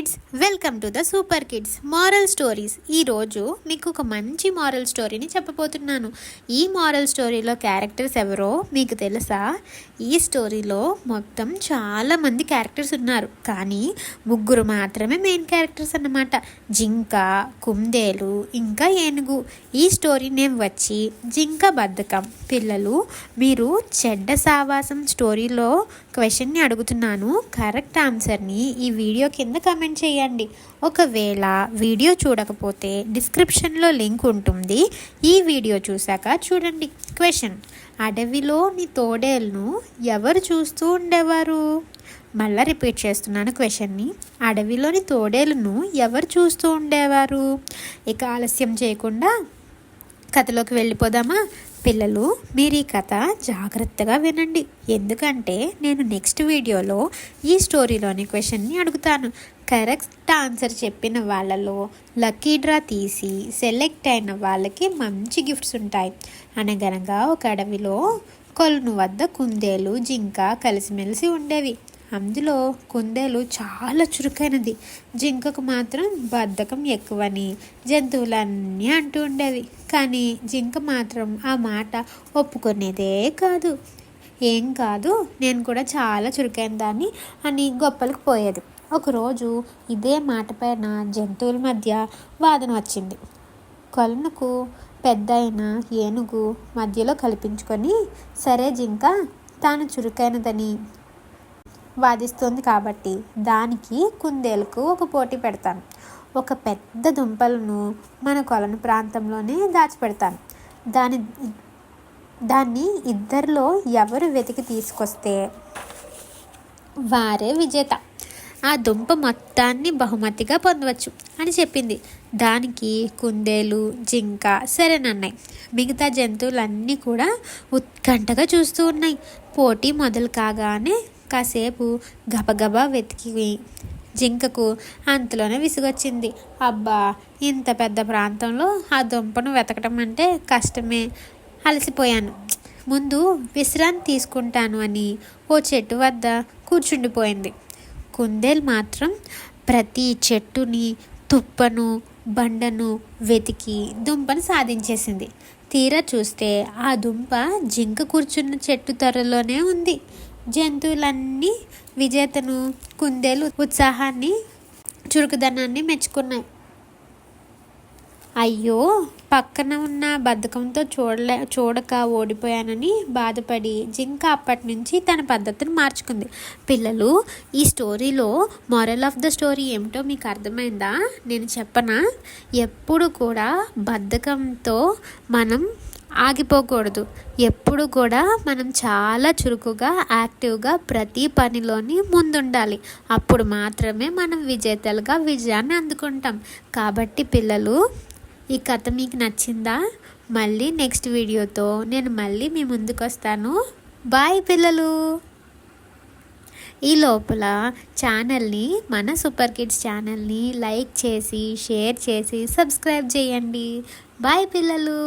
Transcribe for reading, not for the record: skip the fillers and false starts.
Kids, welcome to the super kids moral stories. ఈరోజు మీకు ఒక మంచి మారల్ స్టోరీని చెప్పబోతున్నాను. ఈ మారల్ స్టోరీలో క్యారెక్టర్స్ ఎవరో మీకు తెలుసా? ఈ స్టోరీలో మొత్తం చాలామంది క్యారెక్టర్స్ ఉన్నారు, కానీ ముగ్గురు మాత్రమే మెయిన్ క్యారెక్టర్స్ అన్నమాట. జింక, కుందేలు, ఇంకా ఏనుగు. ఈ స్టోరీ నేమ్ వచ్చి జింక బద్ధకం. పిల్లలు, మీరు చెడ్డ సావాసం స్టోరీలో క్వశ్చన్ని అడుగుతున్నాను. కరెక్ట్ ఆన్సర్ని ఈ వీడియో కింద కమెంట్ చేయండి. ఒకవేళ వీడియో చూడకపోతే డిస్క్రిప్షన్లో లింక్ ఉంటుంది, ఈ వీడియో చూశాక చూడండి. క్వశ్చన్: అడవిలోని తోడేలను ఎవరు చూస్తూ ఉండేవారు? మళ్ళీ రిపీట్ చేస్తున్నాను క్వశ్చన్ని. అడవిలోని తోడేలను ఎవరు చూస్తూ ఉండేవారు? ఇక ఆలస్యం చేయకుండా కథలోకి వెళ్ళిపోదామా? పిల్లలు, మీరు ఈ కథ జాగ్రత్తగా వినండి, ఎందుకంటే నేను నెక్స్ట్ వీడియోలో ఈ స్టోరీలోని క్వశ్చన్ని అడుగుతాను. కరెక్ట్ ఆన్సర్ చెప్పిన వాళ్ళలో లక్కీ డ్రా తీసి సెలెక్ట్ అయిన వాళ్ళకి మంచి గిఫ్ట్స్ ఉంటాయి. అనగనగా ఒక అడవిలో కొలను వద్ద కుందేలు, జింక కలిసిమెలిసి ఉండేవి. అందులో కుందేలు చాలా చురుకైనది, జింకకు మాత్రం బద్ధకం ఎక్కువని జంతువులన్నీ అంటూ ఉండేవి. కానీ జింక మాత్రం ఆ మాట ఒప్పుకునేదే కాదు. ఏం కాదు, నేను కూడా చాలా చురుకైన దాన్ని అని గొప్పలకు పోయేది. ఒకరోజు ఇదే మాట పైన జంతువుల మధ్య వాదన వచ్చింది. కొలనుకు పెద్ద అయిన ఏనుగు మధ్యలో కల్పించుకొని, సరే జింక తాను చురుకైనదని వాదిస్తుంది కాబట్టి దానికి కుందేలుకు ఒక పోటీ పెడతాను. ఒక పెద్ద దుంపలను మన కొలను ప్రాంతంలోనే దాచిపెడతాను. దాన్ని ఇద్దరిలో ఎవరు వెతికి తీసుకొస్తే వారే విజేత. ఆ దుంప మొత్తాన్ని బహుమతిగా పొందవచ్చు అని చెప్పింది. దానికి కుందేలు, జింక సరేనన్నాయి. మిగతా జంతువులన్నీ కూడా ఉత్కంఠగా చూస్తూ ఉన్నాయి. పోటీ మొదలు కాగానే కాసేపు గబగబా వెతికి జింకకు అంతలోనే విసుగొచ్చింది. అబ్బా, ఇంత పెద్ద ప్రాంతంలో ఆ దుంపను వెతకటం అంటే కష్టమే, అలసిపోయాను, ముందు విశ్రాంతి తీసుకుంటాను అని ఓ చెట్టు వద్ద కూర్చుండిపోయింది. కుందేలు మాత్రం ప్రతి చెట్టుని, తుప్పను, బండను వెతికి దుంపను సాధించేసింది. తీరా చూస్తే ఆ దుంప జింక కూర్చున్న చెట్టు త్వరలోనే ఉంది. జంతువులన్నీ విజేతను, కుందేలు ఉత్సాహాన్ని, చురుకుదనాన్ని మెచ్చుకున్నాయి. అయ్యో, పక్కన ఉన్న బద్ధకంతో చూడక ఓడిపోయానని బాధపడి జింక అప్పటి నుంచి తన పద్ధతిని మార్చుకుంది. పిల్లలు, ఈ స్టోరీలో మోరల్ ఆఫ్ ద స్టోరీ ఏమిటో మీకు అర్థమైందా? నేను చెప్పనా? ఎప్పుడు కూడా బద్ధకంతో మనం ఆగిపోకూడదు. ఎప్పుడు కూడా మనం చాలా చురుకుగా, యాక్టివ్గా ప్రతి పనిలోని ముందుండాలి. అప్పుడు మాత్రమే మనం విజేతలుగా విజయాన్ని అందుకుంటాం. కాబట్టి పిల్లలు, ఈ కథ మీకు నచ్చిందా? మళ్ళీ నెక్స్ట్ వీడియోతో నేను మళ్ళీ మీ ముందుకు వస్తాను. బాయ్ పిల్లలు. ఈ లోపల ఛానల్ని, మన సూపర్ కిడ్స్ ఛానల్ని లైక్ చేసి, షేర్ చేసి, సబ్స్క్రైబ్ చేయండి. బాయ్ పిల్లలు.